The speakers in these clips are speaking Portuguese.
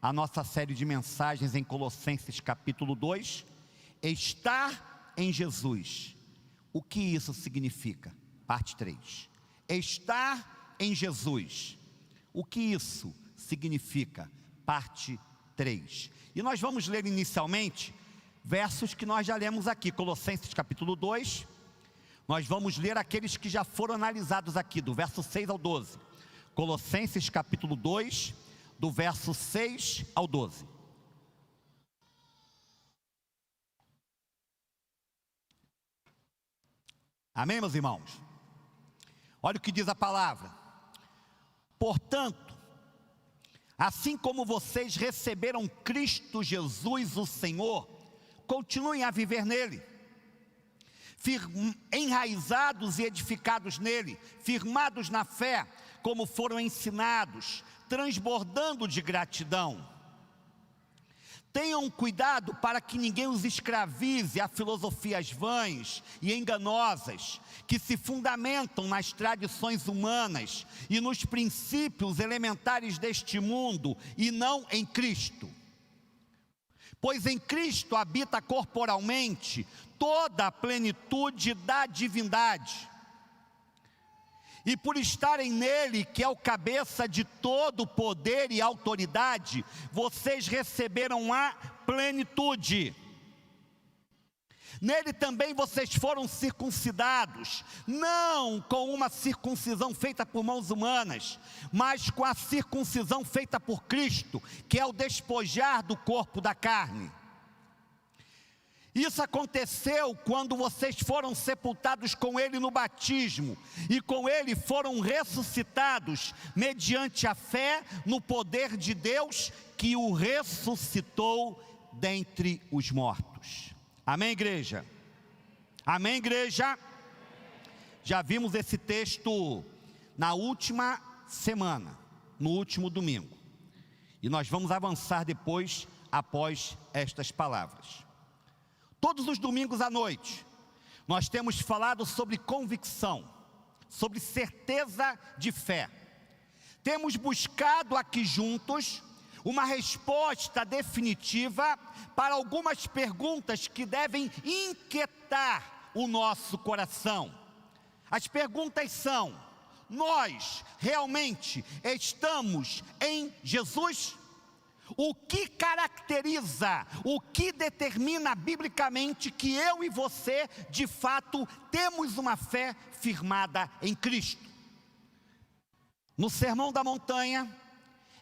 a nossa série de mensagens em Colossenses capítulo 2, estar em Jesus. O que isso significa? Parte 3. Estar em Jesus. O que isso significa? Parte 3. E nós vamos ler inicialmente versos que nós já lemos aqui, Colossenses capítulo 2. Nós vamos ler aqueles que já foram analisados aqui, do verso 6 ao 12. Colossenses capítulo 2, do verso 6 ao 12. Amém, meus irmãos? Olha o que diz a palavra. Portanto, assim como vocês receberam Cristo Jesus o Senhor, continuem a viver nele, enraizados e edificados nele, firmados na fé, como foram ensinados, transbordando de gratidão. Tenham cuidado para que ninguém os escravize a filosofias vãs e enganosas, que se fundamentam nas tradições humanas e nos princípios elementares deste mundo, e não em Cristo. Pois em Cristo habita corporalmente toda a plenitude da divindade. E por estarem nele, que é o cabeça de todo poder e autoridade, vocês receberam a plenitude. Nele também vocês foram circuncidados, não com uma circuncisão feita por mãos humanas, mas com a circuncisão feita por Cristo, que é o despojar do corpo da carne. Isso aconteceu quando vocês foram sepultados com ele no batismo, e com ele foram ressuscitados, mediante a fé no poder de Deus, que o ressuscitou dentre os mortos. Amém, igreja? Amém, igreja? Já vimos esse texto na última semana, no último domingo. E nós vamos avançar depois, após estas palavras. Todos os domingos à noite, nós temos falado sobre convicção, sobre certeza de fé. Temos buscado aqui juntos uma resposta definitiva para algumas perguntas que devem inquietar o nosso coração. As perguntas são: nós realmente estamos em Jesus? O que caracteriza, o que determina biblicamente que eu e você, de fato, temos uma fé firmada em Cristo? No Sermão da Montanha,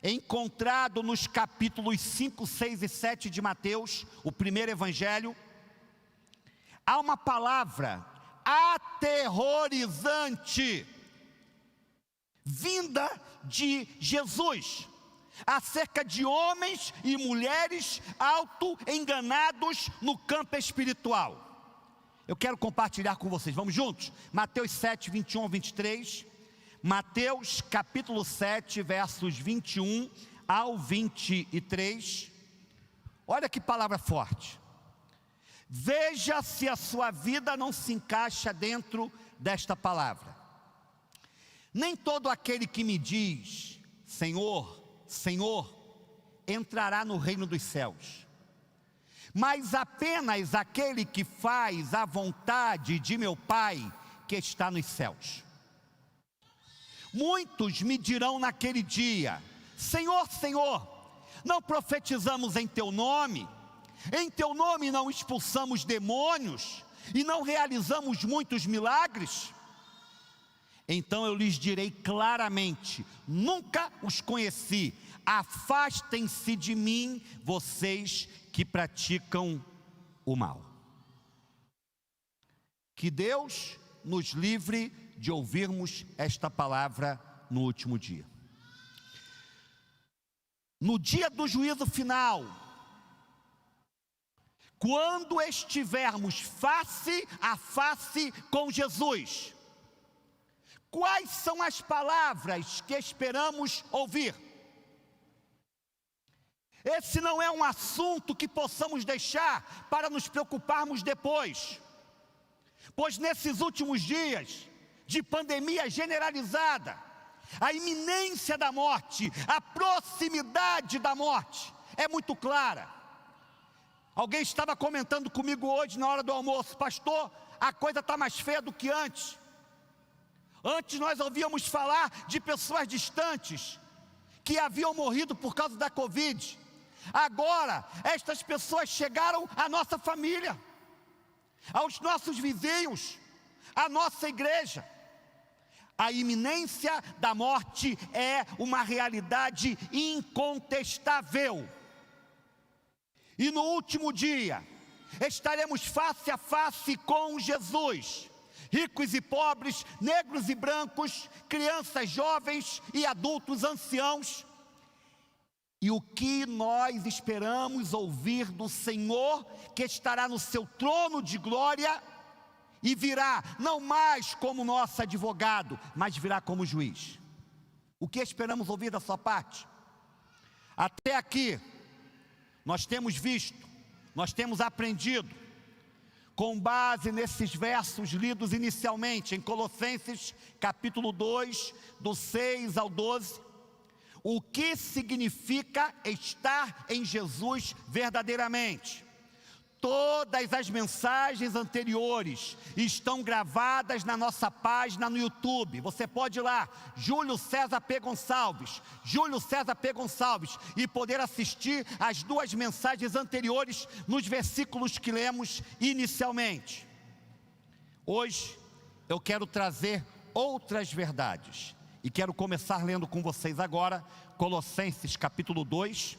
encontrado nos capítulos 5, 6 e 7 de Mateus, o primeiro evangelho, há uma palavra aterrorizante, vinda de Jesus, acerca de homens e mulheres auto-enganados no campo espiritual. Eu quero compartilhar com vocês, vamos juntos? Mateus 7, 21 ao 23, Mateus capítulo 7, versos 21 ao 23, olha que palavra forte. Veja se a sua vida não se encaixa dentro desta palavra. Nem todo aquele que me diz, Senhor, Senhor, entrará no reino dos céus, mas apenas aquele que faz a vontade de meu Pai que está nos céus. Muitos me dirão naquele dia: Senhor, Senhor, não profetizamos em teu nome não expulsamos demônios e não realizamos muitos milagres? Então eu lhes direi claramente: nunca os conheci, afastem-se de mim, vocês que praticam o mal. Que Deus nos livre de ouvirmos esta palavra no último dia. No dia do juízo final, quando estivermos face a face com Jesus, quais são as palavras que esperamos ouvir? Esse não é um assunto que possamos deixar para nos preocuparmos depois, pois nesses últimos dias de pandemia generalizada, A iminência da morte, a proximidade da morte é muito clara. Alguém estava comentando comigo hoje na hora do almoço: pastor, a coisa está mais feia do que antes. Antes nós ouvíamos falar de pessoas distantes que haviam morrido por causa da Covid. Agora, estas pessoas chegaram à nossa família, aos nossos vizinhos, à nossa igreja. A iminência da morte é uma realidade incontestável. E no último dia, estaremos face a face com Jesus. Ricos e pobres, negros e brancos, crianças, jovens e adultos, anciãos. E o que nós esperamos ouvir do Senhor, que estará no seu trono de glória e virá não mais como nosso advogado, mas virá como juiz. O que esperamos ouvir da sua parte? Até aqui, nós temos visto, nós temos aprendido, com base nesses versos lidos inicialmente em Colossenses capítulo 2, do 6 ao 12, o que significa estar em Jesus verdadeiramente. Todas as mensagens anteriores estão gravadas na nossa página no YouTube. Você pode ir lá, Júlio César P. Gonçalves, e poder assistir as duas mensagens anteriores nos versículos que lemos inicialmente. Hoje eu quero trazer outras verdades e quero começar lendo com vocês agora Colossenses capítulo 2,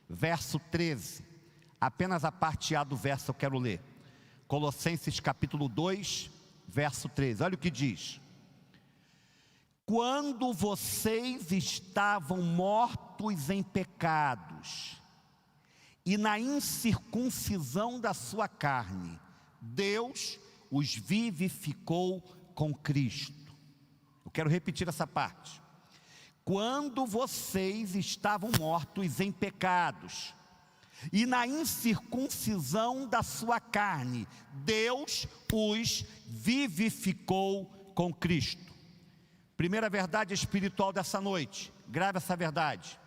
verso 13. Apenas a parte A do verso eu quero ler. Colossenses capítulo 2, verso 13. Olha o que diz: quando vocês estavam mortos em pecados e na incircuncisão da sua carne, Deus os vivificou com Cristo. Eu quero repetir essa parte. Quando vocês estavam mortos em pecados e na incircuncisão da sua carne, Deus os vivificou com Cristo. Primeira verdade espiritual dessa noite, grave essa verdade: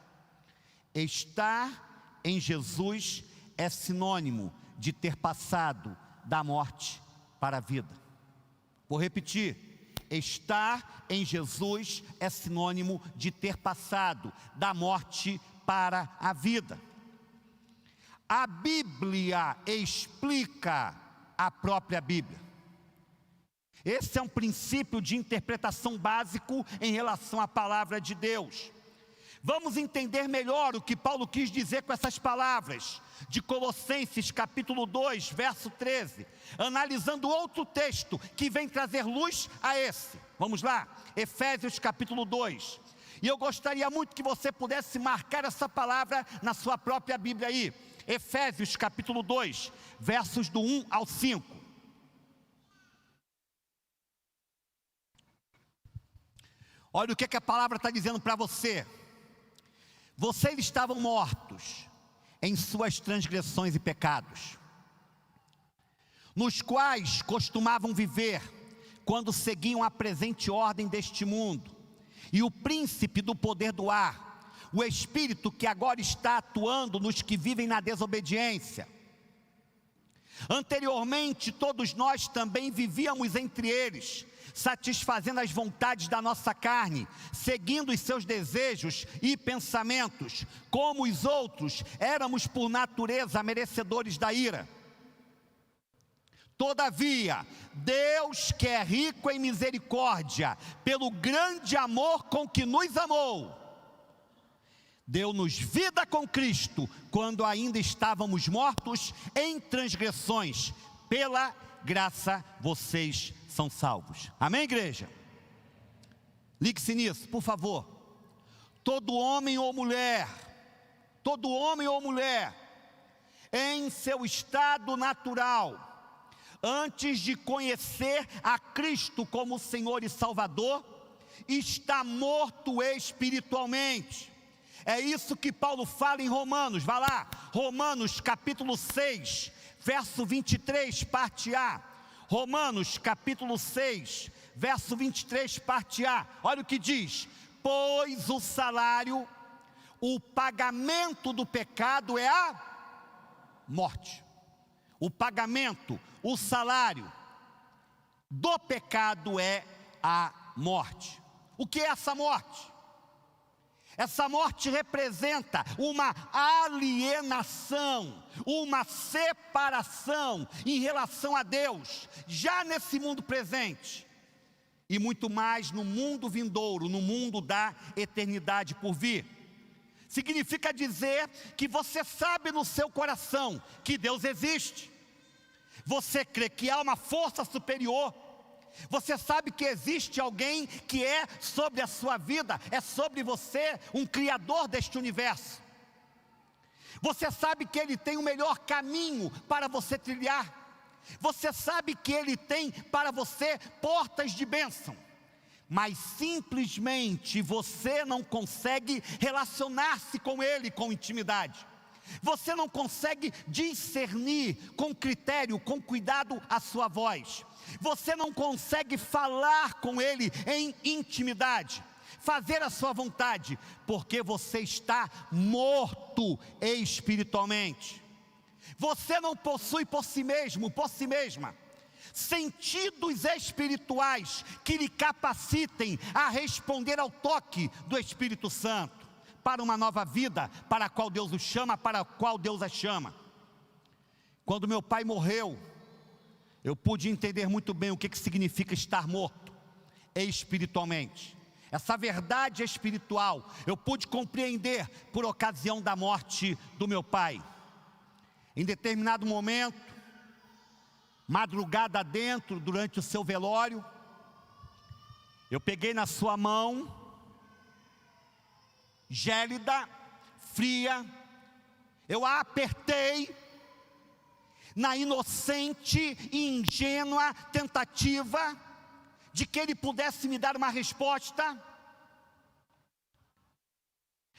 estar em Jesus é sinônimo de ter passado da morte para a vida. Vou repetir: estar em Jesus é sinônimo de ter passado da morte para a vida. A Bíblia explica a própria Bíblia. Esse é um princípio de interpretação básico em relação à palavra de Deus. Vamos entender melhor o que Paulo quis dizer com essas palavras de Colossenses capítulo 2, verso 13, analisando outro texto que vem trazer luz a esse. Vamos lá, Efésios capítulo 2. E eu gostaria muito que você pudesse marcar essa palavra na sua própria Bíblia aí. Efésios capítulo 2, versos do 1 ao 5. Olha o que a palavra está dizendo para você. Vocês estavam mortos em suas transgressões e pecados, nos quais costumavam viver quando seguiam a presente ordem deste mundo e o príncipe do poder do ar, o espírito que agora está atuando nos que vivem na desobediência. Anteriormente, todos nós também vivíamos entre eles, satisfazendo as vontades da nossa carne, seguindo os seus desejos e pensamentos. Como os outros, éramos por natureza merecedores da ira. Todavia, Deus, que é rico em misericórdia, pelo grande amor com que nos amou, deu-nos vida com Cristo, quando ainda estávamos mortos em transgressões. Pela graça vocês são salvos. Amém, igreja? Ligue-se nisso, por favor. Todo homem ou mulher, em seu estado natural, antes de conhecer a Cristo como Senhor e Salvador, está morto espiritualmente. É isso que Paulo fala em Romanos. Vá lá, Romanos capítulo 6, verso 23, parte A. Romanos capítulo 6, verso 23, parte A. Olha o que diz: pois o salário, o pagamento do pecado é a morte. O pagamento, o salário do pecado é a morte. O que é essa morte? Essa morte representa uma alienação, uma separação em relação a Deus, já nesse mundo presente, e muito mais no mundo vindouro, no mundo da eternidade por vir. Significa dizer que você sabe no seu coração que Deus existe, você crê que há uma força superior, você sabe que existe alguém que é sobre a sua vida, é sobre você, um criador deste universo. Você sabe que Ele tem o melhor caminho para você trilhar. Você sabe que Ele tem para você portas de bênção. Mas simplesmente você não consegue relacionar-se com Ele com intimidade. Você não consegue discernir com critério, com cuidado a sua voz. Você não consegue falar com Ele em intimidade, fazer a sua vontade, porque você está morto espiritualmente. Você não possui por si mesmo, por si mesma, sentidos espirituais que lhe capacitem a responder ao toque do Espírito Santo, para uma nova vida, para a qual Deus o chama, para a qual Deus a chama. Quando meu pai morreu, eu pude entender muito bem o que significa estar morto espiritualmente. Essa verdade espiritual eu pude compreender por ocasião da morte do meu pai. Em determinado momento, madrugada dentro, durante o seu velório, eu peguei na sua mão, gélida, fria, eu a apertei, na inocente e ingênua tentativa de que Ele pudesse me dar uma resposta.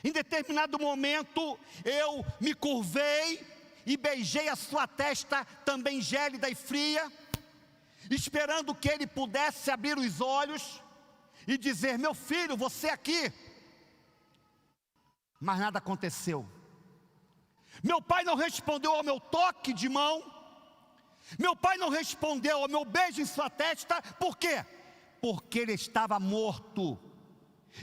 Em determinado momento, eu me curvei e beijei a sua testa, também gélida e fria, esperando que Ele pudesse abrir os olhos e dizer: meu filho, você aqui. Mas nada aconteceu. Meu pai não respondeu ao meu toque de mão. Meu pai não respondeu ao meu beijo em sua testa. Por quê? Porque ele estava morto.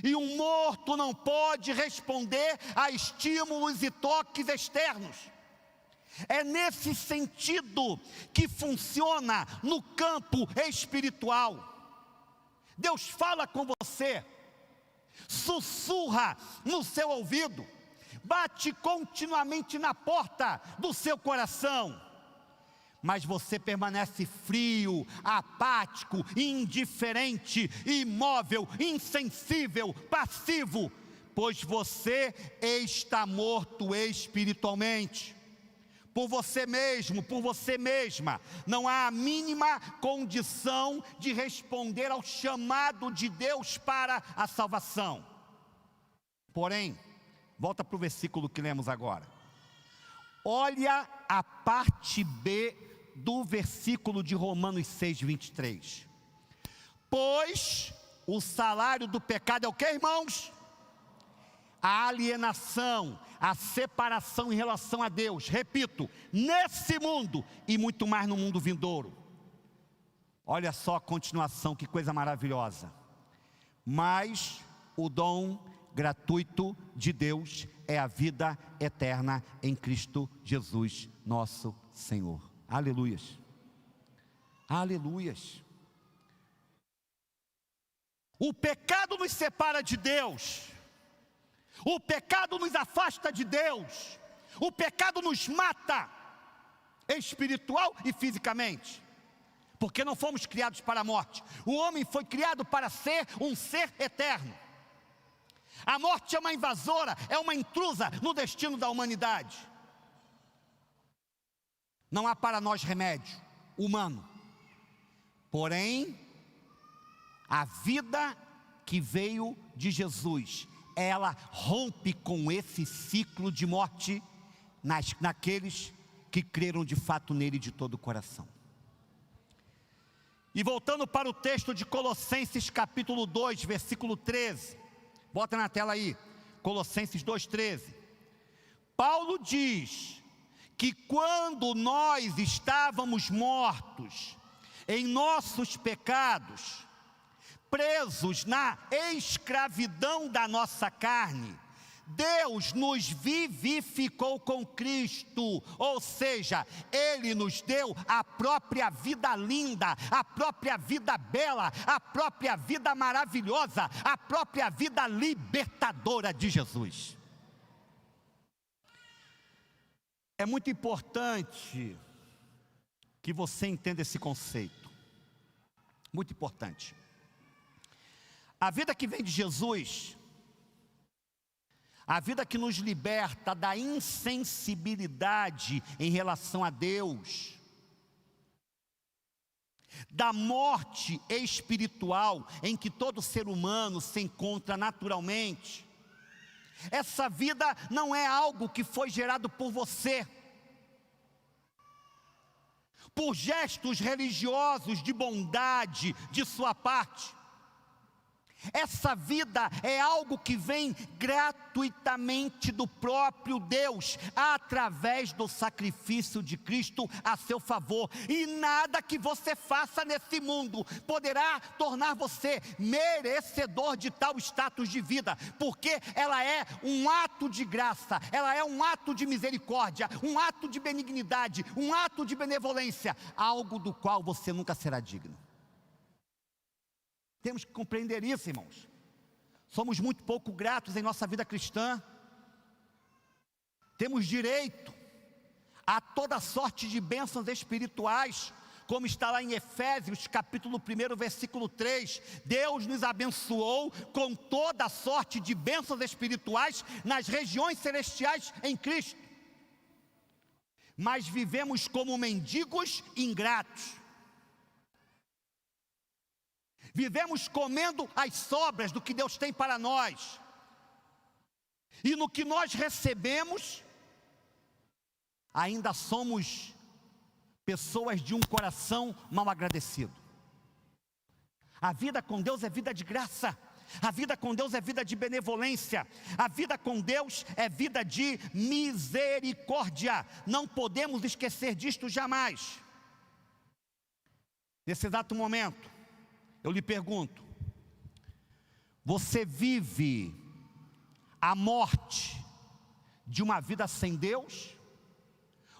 E um morto não pode responder a estímulos e toques externos. É nesse sentido que funciona no campo espiritual. Deus fala com você, sussurra no seu ouvido, bate continuamente na porta do seu coração, mas você permanece frio, apático, indiferente, imóvel, insensível, passivo, pois você está morto espiritualmente. Por você mesmo, por você mesma, não há a mínima condição de responder ao chamado de Deus para a salvação. Porém, volta para o versículo que lemos agora. Olha a parte B do versículo de Romanos 6, 23. Pois o salário do pecado é o que, irmãos? A alienação, a separação em relação a Deus. Repito, nesse mundo e muito mais no mundo vindouro. Olha só a continuação, que coisa maravilhosa. Mas o dom gratuito de Deus é a vida eterna em Cristo Jesus, nosso Senhor. Aleluias. Aleluias. O pecado nos separa de Deus. O pecado nos afasta de Deus. O pecado nos mata, espiritual e fisicamente. Porque não fomos criados para a morte. O homem foi criado para ser um ser eterno. A morte é uma invasora, é uma intrusa no destino da humanidade. Não há para nós remédio humano. Porém, a vida que veio de Jesus, ela rompe com esse ciclo de morte naqueles que creram de fato nele de todo o coração. E voltando para o texto de Colossenses capítulo 2, versículo 13. Bota na tela aí, Colossenses 2,13. Paulo diz que quando nós estávamos mortos em nossos pecados, presos na escravidão da nossa carne, Deus nos vivificou com Cristo, ou seja, Ele nos deu a própria vida linda, a própria vida bela, a própria vida maravilhosa, a própria vida libertadora de Jesus. É muito importante que você entenda esse conceito, muito importante. A vida que vem de Jesus, a vida que nos liberta da insensibilidade em relação a Deus, da morte espiritual em que todo ser humano se encontra naturalmente. Essa vida não é algo que foi gerado por você, por gestos religiosos de bondade de sua parte. Essa vida é algo que vem gratuitamente do próprio Deus, através do sacrifício de Cristo a seu favor. E nada que você faça nesse mundo poderá tornar você merecedor de tal status de vida, porque ela é um ato de graça, ela é um ato de misericórdia, um ato de benignidade, um ato de benevolência, algo do qual você nunca será digno. Temos que compreender isso, irmãos. Somos muito pouco gratos em nossa vida cristã. Temos direito a toda sorte de bênçãos espirituais, como está lá em Efésios capítulo 1, versículo 3. Deus nos abençoou com toda sorte de bênçãos espirituais nas regiões celestiais em Cristo. Mas vivemos como mendigos ingratos. Vivemos comendo as sobras do que Deus tem para nós. E no que nós recebemos, ainda somos pessoas de um coração mal agradecido. A vida com Deus é vida de graça. A vida com Deus é vida de benevolência. A vida com Deus é vida de misericórdia. Não podemos esquecer disto jamais. Nesse exato momento, eu lhe pergunto: você vive a morte de uma vida sem Deus?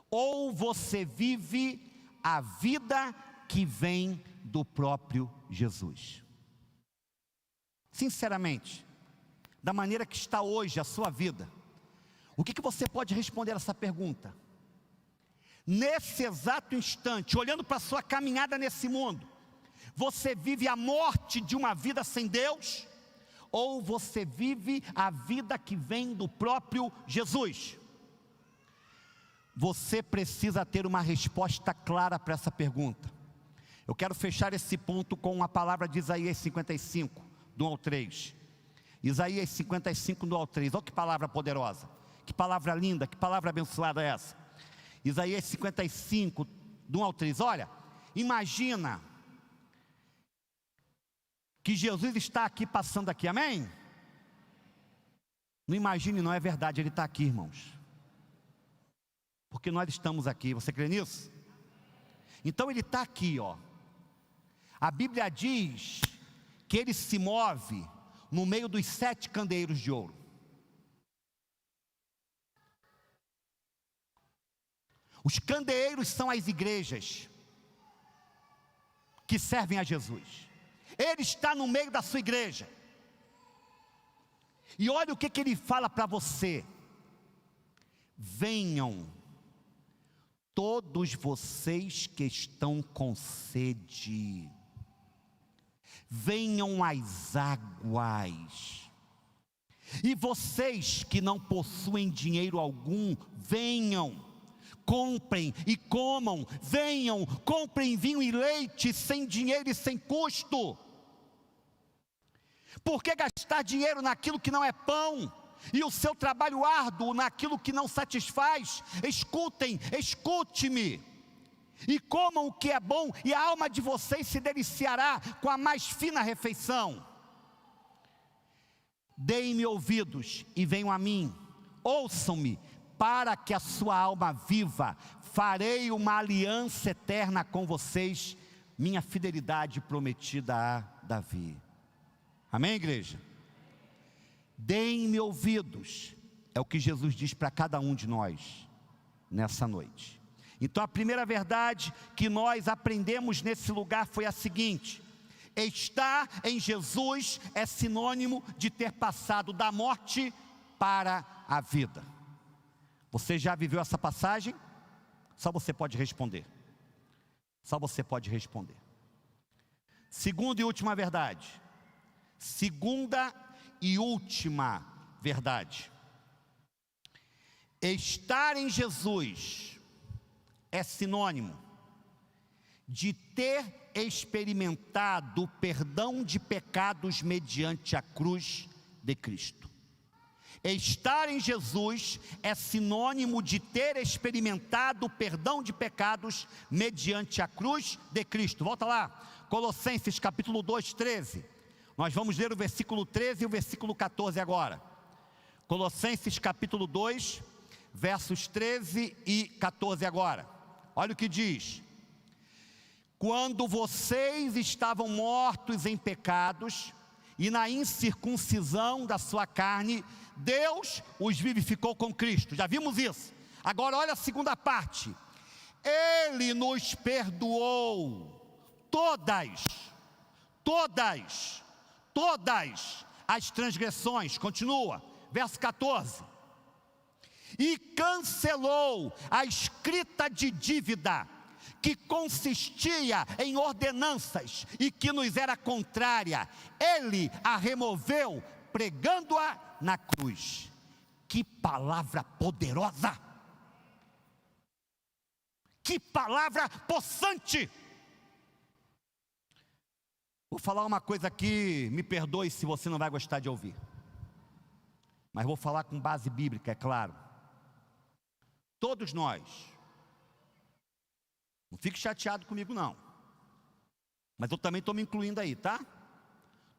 Ou você vive a vida que vem do próprio Jesus? Sinceramente, da maneira que está hoje a sua vida, o que você pode responder a essa pergunta? Nesse exato instante, olhando para a sua caminhada nesse mundo, você vive a morte de uma vida sem Deus? Ou você vive a vida que vem do próprio Jesus? Você precisa ter uma resposta clara para essa pergunta. Eu quero fechar esse ponto com uma palavra de Isaías 55, do 1 ao 3. Isaías 55, do 1 ao 3. Olha que palavra poderosa, que palavra linda, que palavra abençoada é essa. Isaías 55, do 1 ao 3. Olha, imagina que Jesus está aqui, passando aqui, amém? Não imagine, não, é verdade, Ele está aqui, irmãos. Porque nós estamos aqui, você crê nisso? Então Ele está aqui, ó. A Bíblia diz que Ele se move no meio dos 7 candeeiros de ouro. Os candeeiros são as igrejas que servem a Jesus. Ele está no meio da sua igreja. E olha o que Ele fala para você: venham todos vocês que estão com sede, venham às águas. E vocês que não possuem dinheiro algum, venham, comprem e comam. Venham, comprem vinho e leite sem dinheiro e sem custo. Por que gastar dinheiro naquilo que não é pão, e o seu trabalho árduo naquilo que não satisfaz? Escutem, escute-me. e comam o que é bom, e a alma de vocês se deliciará com a mais fina refeição. Deem-me ouvidos e venham a mim, ouçam-me, para que a sua alma viva. Farei uma aliança eterna com vocês, minha fidelidade prometida a Davi. Amém, igreja? Deem-me ouvidos, é o que Jesus diz para cada um de nós nessa noite. Então a primeira verdade que nós aprendemos nesse lugar foi a seguinte: estar em Jesus é sinônimo de ter passado da morte para a vida. Você já viveu essa passagem? Só você pode responder. Só você pode responder. Segunda e última verdade. Segunda e última verdade. Estar em Jesus é sinônimo de ter experimentado o perdão de pecados mediante a cruz de Cristo. Estar em Jesus é sinônimo de ter experimentado o perdão de pecados mediante a cruz de Cristo. Volta lá, Colossenses capítulo 2, 13. Nós vamos ler o versículo 13 e o versículo 14 agora. Colossenses capítulo 2, versos 13 e 14 agora. Olha o que diz: quando vocês estavam mortos em pecados e na incircuncisão da sua carne, Deus os vivificou com Cristo. Já vimos isso. Agora olha a segunda parte. Ele nos perdoou todas as transgressões. Continua, verso 14. E cancelou a escrita de dívida que consistia em ordenanças e que nos era contrária. Ele a removeu, pregando-a na cruz. Que palavra poderosa! Que palavra possante! Vou falar uma coisa aqui, me perdoe se você não vai gostar de ouvir, mas vou falar com base bíblica, é claro. Todos nós, não fique chateado comigo não, mas eu também estou me incluindo aí, tá?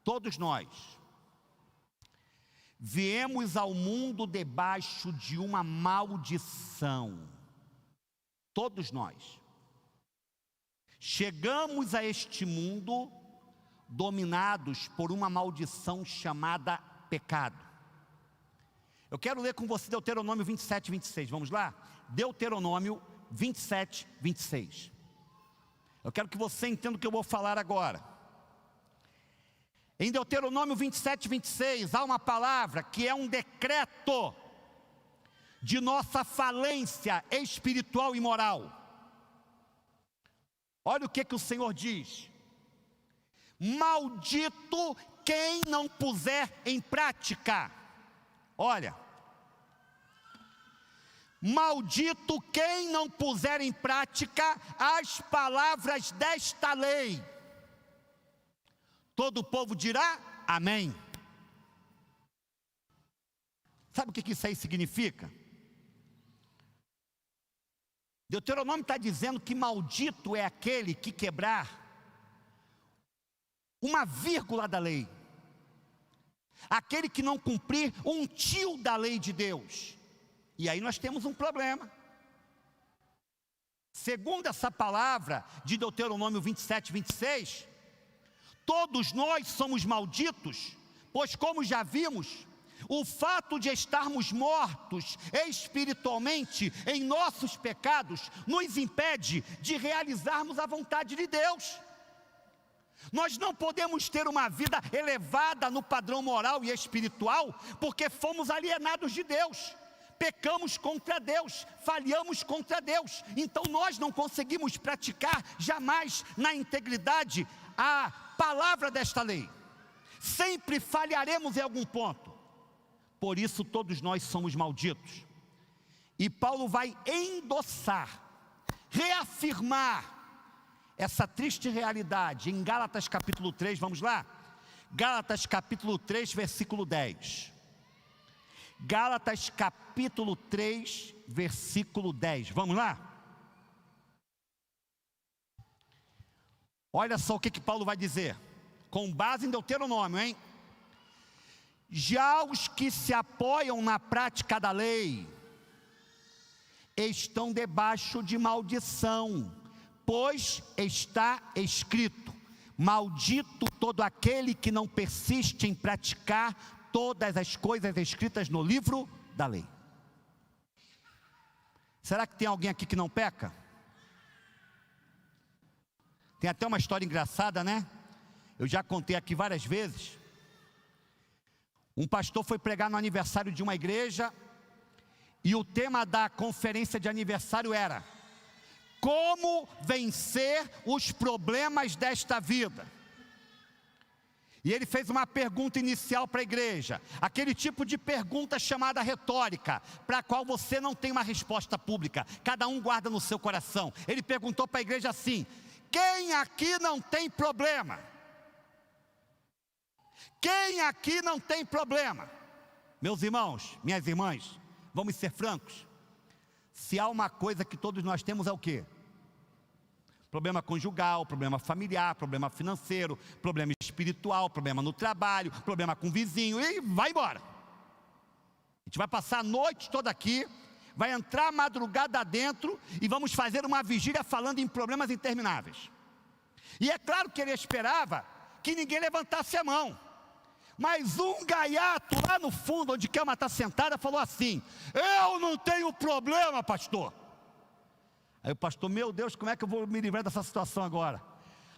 Todos nós viemos ao mundo debaixo de uma maldição. Todos nós chegamos a este mundo dominados por uma maldição chamada pecado. Eu quero ler com você Deuteronômio 27, 26, vamos lá? Deuteronômio 27, 26. Eu quero que você entenda o que eu vou falar agora. Em Deuteronômio 27, 26, há uma palavra que é um decreto de nossa falência espiritual e moral. Olha o que o Senhor diz: maldito quem não puser em prática. Olha, maldito quem não puser em prática as palavras desta lei. Todo o povo dirá amém. Sabe o que isso aí significa? Deuteronômio está dizendo que maldito é aquele que quebrar uma vírgula da lei, aquele que não cumprir um tio da lei de Deus. E aí nós temos um problema. Segundo essa palavra de Deuteronômio 27, 26, todos nós somos malditos, pois como já vimos, o fato de estarmos mortos espiritualmente em nossos pecados nos impede de realizarmos a vontade de Deus. Nós não podemos ter uma vida elevada no padrão moral e espiritual, porque fomos alienados de Deus, pecamos contra Deus, falhamos contra Deus. Então nós não conseguimos praticar jamais na integridade a palavra desta lei. Sempre falharemos em algum ponto. Por isso todos nós somos malditos. E Paulo vai endossar, reafirmar essa triste realidade em Gálatas capítulo 3, vamos lá? Gálatas capítulo 3, versículo 10. Gálatas capítulo 3, versículo 10, vamos lá? Olha só o que Paulo vai dizer, com base em Deuteronômio, hein? Já os que se apoiam na prática da lei estão debaixo de maldição, pois está escrito: maldito todo aquele que não persiste em praticar todas as coisas escritas no livro da lei. Será que tem alguém aqui que não peca? Tem até uma história engraçada, né? Eu já contei aqui várias vezes. Um pastor foi pregar no aniversário de uma igreja, e o tema da conferência de aniversário era: como vencer os problemas desta vida. E ele fez uma pergunta inicial para a igreja, aquele tipo de pergunta chamada retórica, para a qual você não tem uma resposta pública, cada um guarda no seu coração. Ele perguntou para a igreja assim: quem aqui não tem problema? Quem aqui não tem problema? Meus irmãos, minhas irmãs, vamos ser francos. Se há uma coisa que todos nós temos, é o quê? Problema conjugal, problema familiar, problema financeiro, problema espiritual, problema no trabalho, problema com o vizinho, e vai embora. A gente vai passar a noite toda aqui, vai entrar a madrugada dentro e vamos fazer uma vigília falando em problemas intermináveis. E é claro que ele esperava que ninguém levantasse a mão. Mas um gaiato lá no fundo, onde Kelma está sentada, falou assim: eu não tenho problema, pastor. Aí o pastor: meu Deus, como é que eu vou me livrar dessa situação agora?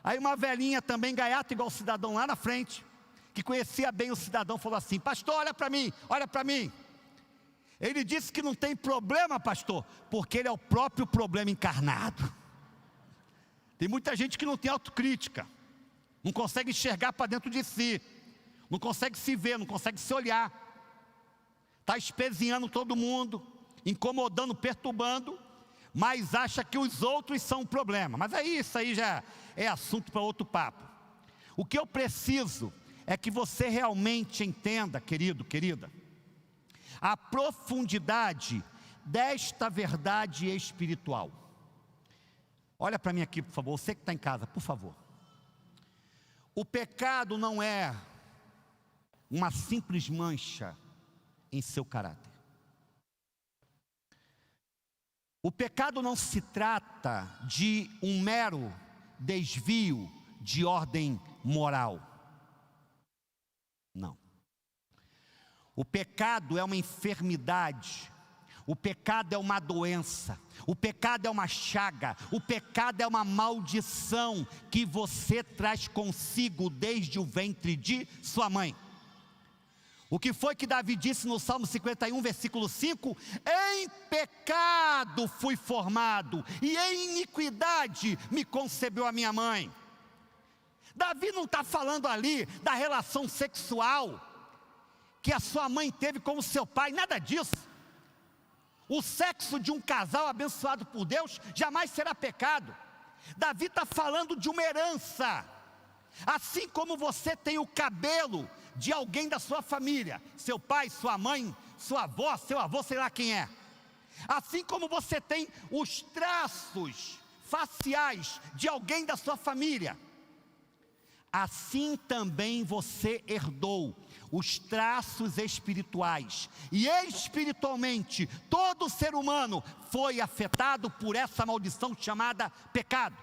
Aí uma velhinha também, gaiata igual o cidadão lá na frente, que conhecia bem o cidadão, falou assim: pastor, olha para mim, olha para mim. Ele disse que não tem problema, pastor, porque ele é o próprio problema encarnado. Tem muita gente que não tem autocrítica, não consegue enxergar para dentro de si, não consegue se ver, não consegue se olhar, está espezinhando todo mundo, incomodando, perturbando, mas acha que os outros são um problema. Mas aí isso aí já é assunto para outro papo. O que eu preciso é que você realmente entenda, querido, querida, a profundidade desta verdade espiritual. Olha para mim aqui, por favor, você que está em casa, por favor. O pecado não é uma simples mancha em seu caráter. O pecado não se trata de um mero desvio de ordem moral. Não. O pecado é uma enfermidade. O pecado é uma doença. O pecado é uma chaga. O pecado é uma maldição que você traz consigo desde o ventre de sua mãe. O que foi que Davi disse no Salmo 51, versículo 5? Em pecado fui formado, e em iniquidade me concebeu a minha mãe. Davi não está falando ali da relação sexual que a sua mãe teve com o seu pai, nada disso. O sexo de um casal abençoado por Deus jamais será pecado. Davi está falando de uma herança. Assim como você tem o cabelo de alguém da sua família, seu pai, sua mãe, sua avó, seu avô, sei lá quem é. Assim como você tem os traços faciais de alguém da sua família, assim também você herdou os traços espirituais. E espiritualmente, todo ser humano foi afetado por essa maldição chamada pecado.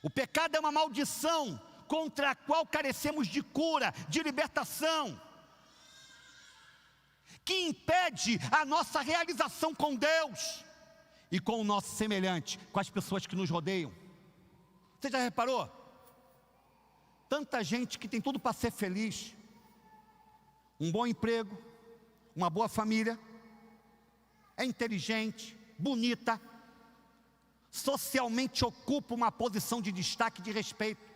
O pecado é uma maldição contra a qual carecemos de cura, de libertação, que impede a nossa realização com Deus e com o nosso semelhante, com as pessoas que nos rodeiam. Você já reparou? Tanta gente que tem tudo para ser feliz, um bom emprego, uma boa família, é inteligente, bonita, socialmente ocupa uma posição de destaque, de respeito,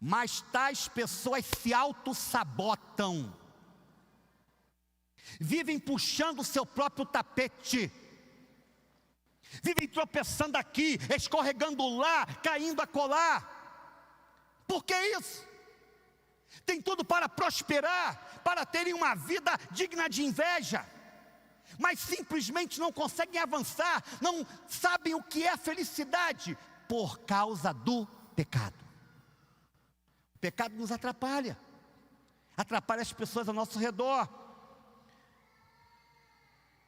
mas tais pessoas se auto-sabotam, vivem puxando o seu próprio tapete, vivem tropeçando aqui, escorregando lá, caindo acolá. Por que isso? Tem tudo para prosperar, para terem uma vida digna de inveja, mas simplesmente não conseguem avançar, não sabem o que é felicidade, por causa do pecado. O pecado nos atrapalha as pessoas ao nosso redor.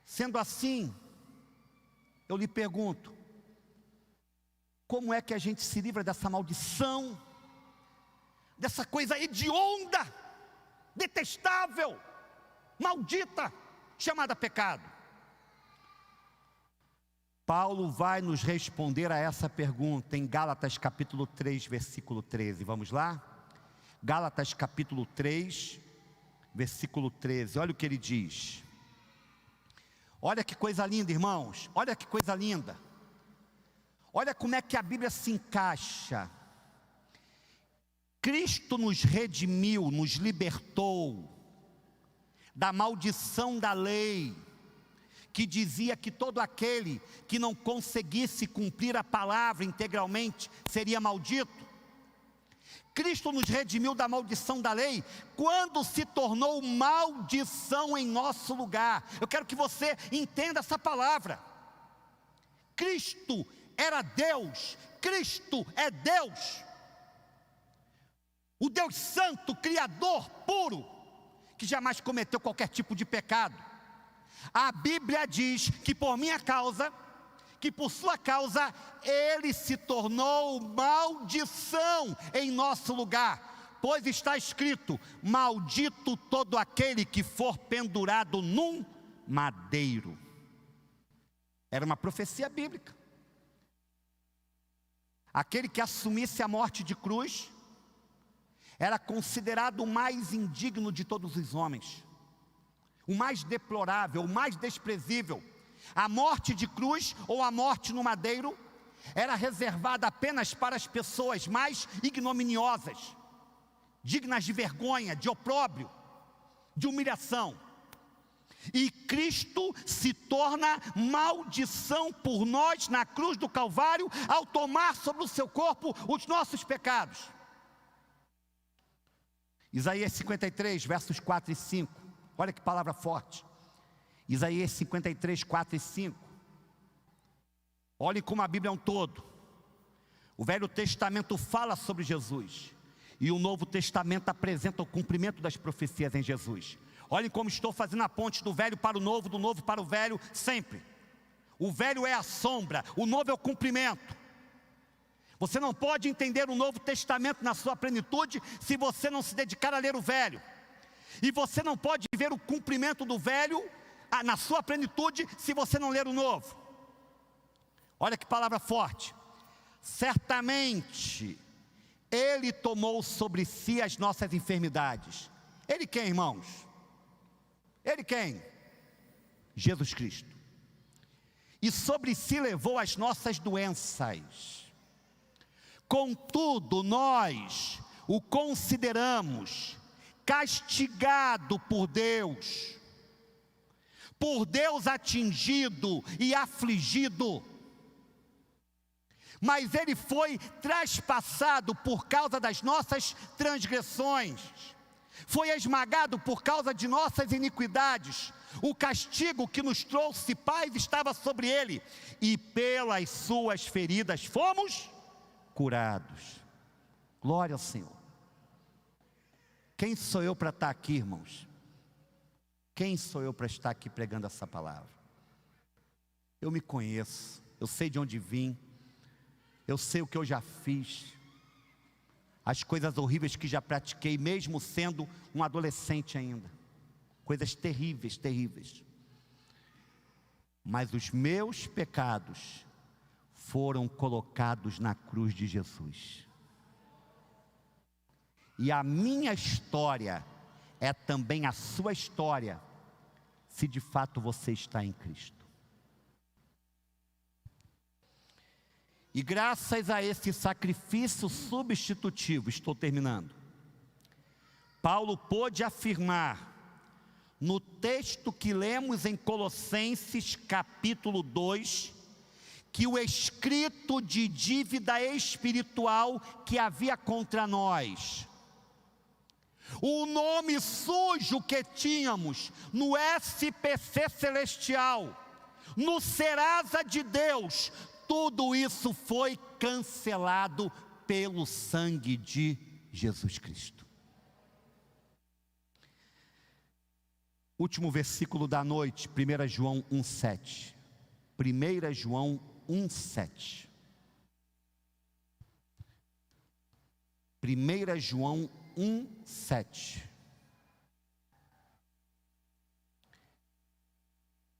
Sendo assim, eu lhe pergunto, como é que a gente se livra dessa maldição, dessa coisa hedionda, detestável, maldita, chamada pecado? Paulo vai nos responder a essa pergunta em Gálatas capítulo 3, versículo 13. Vamos lá? Gálatas capítulo 3, versículo 13. Olha o que ele diz. Olha que coisa linda, irmãos. Olha que coisa linda. Olha como é que a Bíblia se encaixa. Cristo nos redimiu, nos libertou da maldição da lei, que dizia que todo aquele que não conseguisse cumprir a palavra integralmente seria maldito. Cristo nos redimiu da maldição da lei quando se tornou maldição em nosso lugar. Eu quero que você entenda essa palavra. Cristo era Deus, Cristo é Deus, o Deus santo, criador, puro, que jamais cometeu qualquer tipo de pecado. A Bíblia diz que por minha causa, que por sua causa, ele se tornou maldição em nosso lugar, pois está escrito: maldito todo aquele que for pendurado num madeiro. Era uma profecia bíblica. Aquele que assumisse a morte de cruz era considerado o mais indigno de todos os homens, o mais deplorável, o mais desprezível. A morte de cruz ou a morte no madeiro era reservada apenas para as pessoas mais ignominiosas, dignas de vergonha, de opróbrio, de humilhação. E Cristo se torna maldição por nós na cruz do Calvário, ao tomar sobre o seu corpo os nossos pecados. Isaías 53, versos 4 e 5. Olha que palavra forte. Isaías 53, 4 e 5. Olhem como a Bíblia é um todo. O Velho Testamento fala sobre Jesus, e o Novo Testamento apresenta o cumprimento das profecias em Jesus. Olhem como estou fazendo a ponte do velho para o novo, do novo para o velho, sempre. O velho é a sombra, o novo é o cumprimento. Você não pode entender o Novo Testamento na sua plenitude se você não se dedicar a ler o velho. E você não pode ver o cumprimento do velho na sua plenitude se você não ler o novo. Olha que palavra forte. Certamente ele tomou sobre si as nossas enfermidades. Ele quem, irmãos? Ele quem? Jesus Cristo. E sobre si levou as nossas doenças. Contudo, nós o consideramos castigado por Deus atingido e afligido. Mas ele foi traspassado por causa das nossas transgressões, foi esmagado por causa de nossas iniquidades. O castigo que nos trouxe paz estava sobre ele, e pelas suas feridas fomos curados. Glória ao Senhor. Quem sou eu para estar aqui, irmãos? Quem sou eu para estar aqui pregando essa palavra? Eu me conheço, eu sei de onde vim, eu sei o que eu já fiz, as coisas horríveis que já pratiquei, mesmo sendo um adolescente ainda. Coisas terríveis, terríveis. Mas os meus pecados foram colocados na cruz de Jesus. E a minha história é também a sua história, se de fato você está em Cristo. E graças a esse sacrifício substitutivo, estou terminando, Paulo pôde afirmar, no texto que lemos em Colossenses capítulo 2, que o escrito de dívida espiritual que havia contra nós, o nome sujo que tínhamos no SPC celestial, no Serasa de Deus, tudo isso foi cancelado pelo sangue de Jesus Cristo. Último versículo da noite, 1 João 1,7. 1 João 1,7. 1 João 1,7.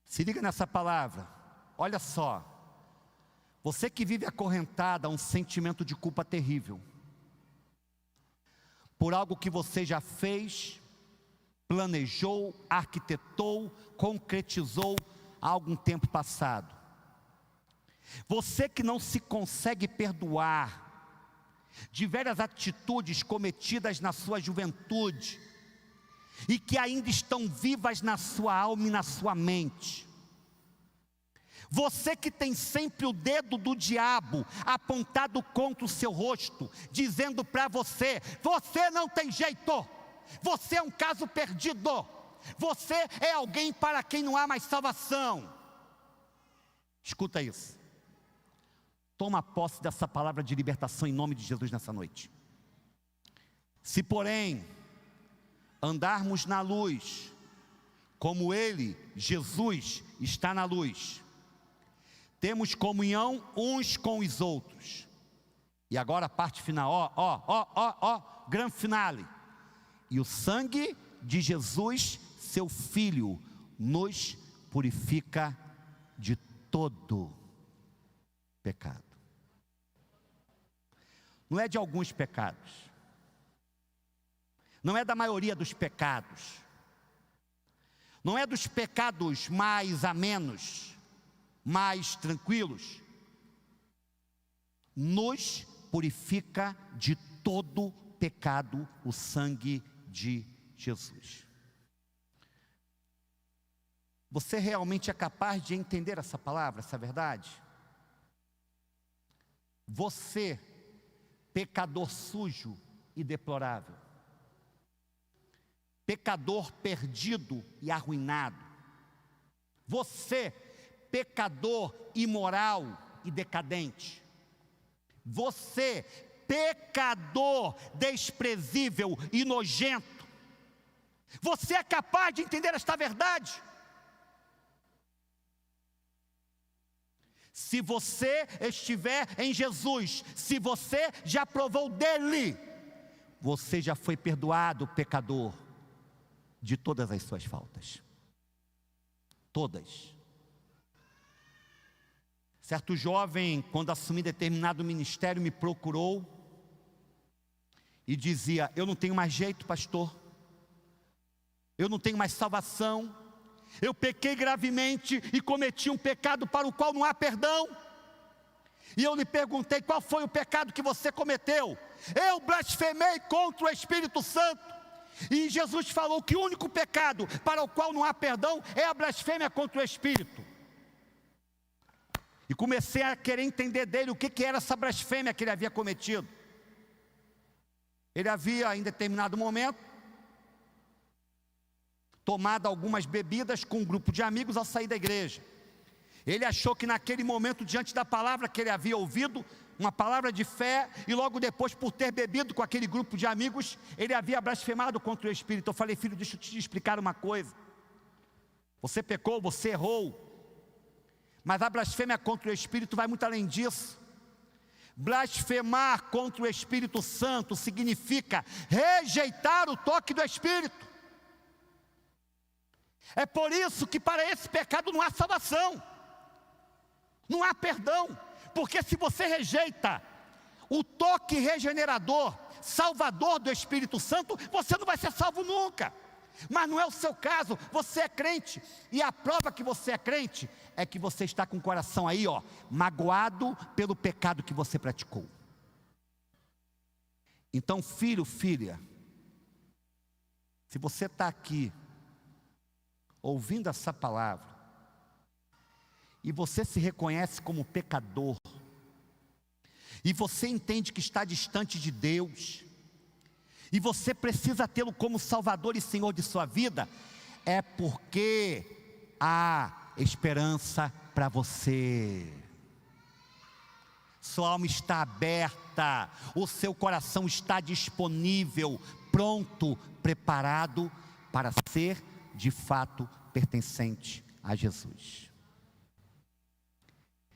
Se liga nessa palavra, olha só. Você que vive acorrentada a um sentimento de culpa terrível, por algo que você já fez, planejou, arquitetou, concretizou há algum tempo passado. Você que não se consegue perdoar de várias atitudes cometidas na sua juventude e que ainda estão vivas na sua alma e na sua mente. Você que tem sempre o dedo do diabo apontado contra o seu rosto, dizendo para você: você não tem jeito, você é um caso perdido, você é alguém para quem não há mais salvação. Escuta isso. Toma posse dessa palavra de libertação em nome de Jesus nessa noite. Se porém andarmos na luz, como Ele, Jesus, está na luz, temos comunhão uns com os outros. E agora a parte final, grande finale. E o sangue de Jesus, seu Filho, nos purifica de todo pecado. Não é de alguns pecados, não é da maioria dos pecados, não é dos pecados mais a menos, mais tranquilos. Nos purifica de todo pecado o sangue de Jesus. Você realmente é capaz de entender essa palavra, essa verdade? Você, pecador sujo e deplorável, pecador perdido e arruinado, você, pecador imoral e decadente, você, pecador desprezível e nojento, você é capaz de entender esta verdade? Se você estiver em Jesus, se você já provou dele, você já foi perdoado, pecador, de todas as suas faltas. Todas. Certo jovem, quando assumi determinado ministério, me procurou e dizia: eu não tenho mais jeito, pastor, eu não tenho mais salvação, eu pequei gravemente e cometi um pecado para o qual não há perdão. E eu lhe perguntei: qual foi o pecado que você cometeu? Eu blasfemei contra o Espírito Santo. E Jesus falou que o único pecado para o qual não há perdão é a blasfêmia contra o Espírito. E comecei a querer entender dele o que era essa blasfêmia que ele havia cometido. Ele havia, em determinado momento, tomado algumas bebidas com um grupo de amigos ao sair da igreja. Ele achou que naquele momento, diante da palavra que ele havia ouvido, uma palavra de fé, e logo depois, por ter bebido com aquele grupo de amigos, ele havia blasfemado contra o Espírito. Eu falei: filho, deixa eu te explicar uma coisa. Você pecou, você errou, mas a blasfêmia contra o Espírito vai muito além disso. Blasfemar contra o Espírito Santo significa rejeitar o toque do Espírito. É por isso que para esse pecado não há salvação, não há perdão, porque se você rejeita o toque regenerador, salvador do Espírito Santo, você não vai ser salvo nunca. Mas não é o seu caso, você é crente, e a prova que você é crente é que você está com o coração aí, magoado pelo pecado que você praticou. Então, filho, filha, se você está aqui ouvindo essa palavra e você se reconhece como pecador, e você entende que está distante de Deus, e você precisa tê-lo como Salvador e Senhor de sua vida, é porque há esperança para você. Sua alma está aberta, o seu coração está disponível, pronto, preparado para ser de fato pertencente a Jesus.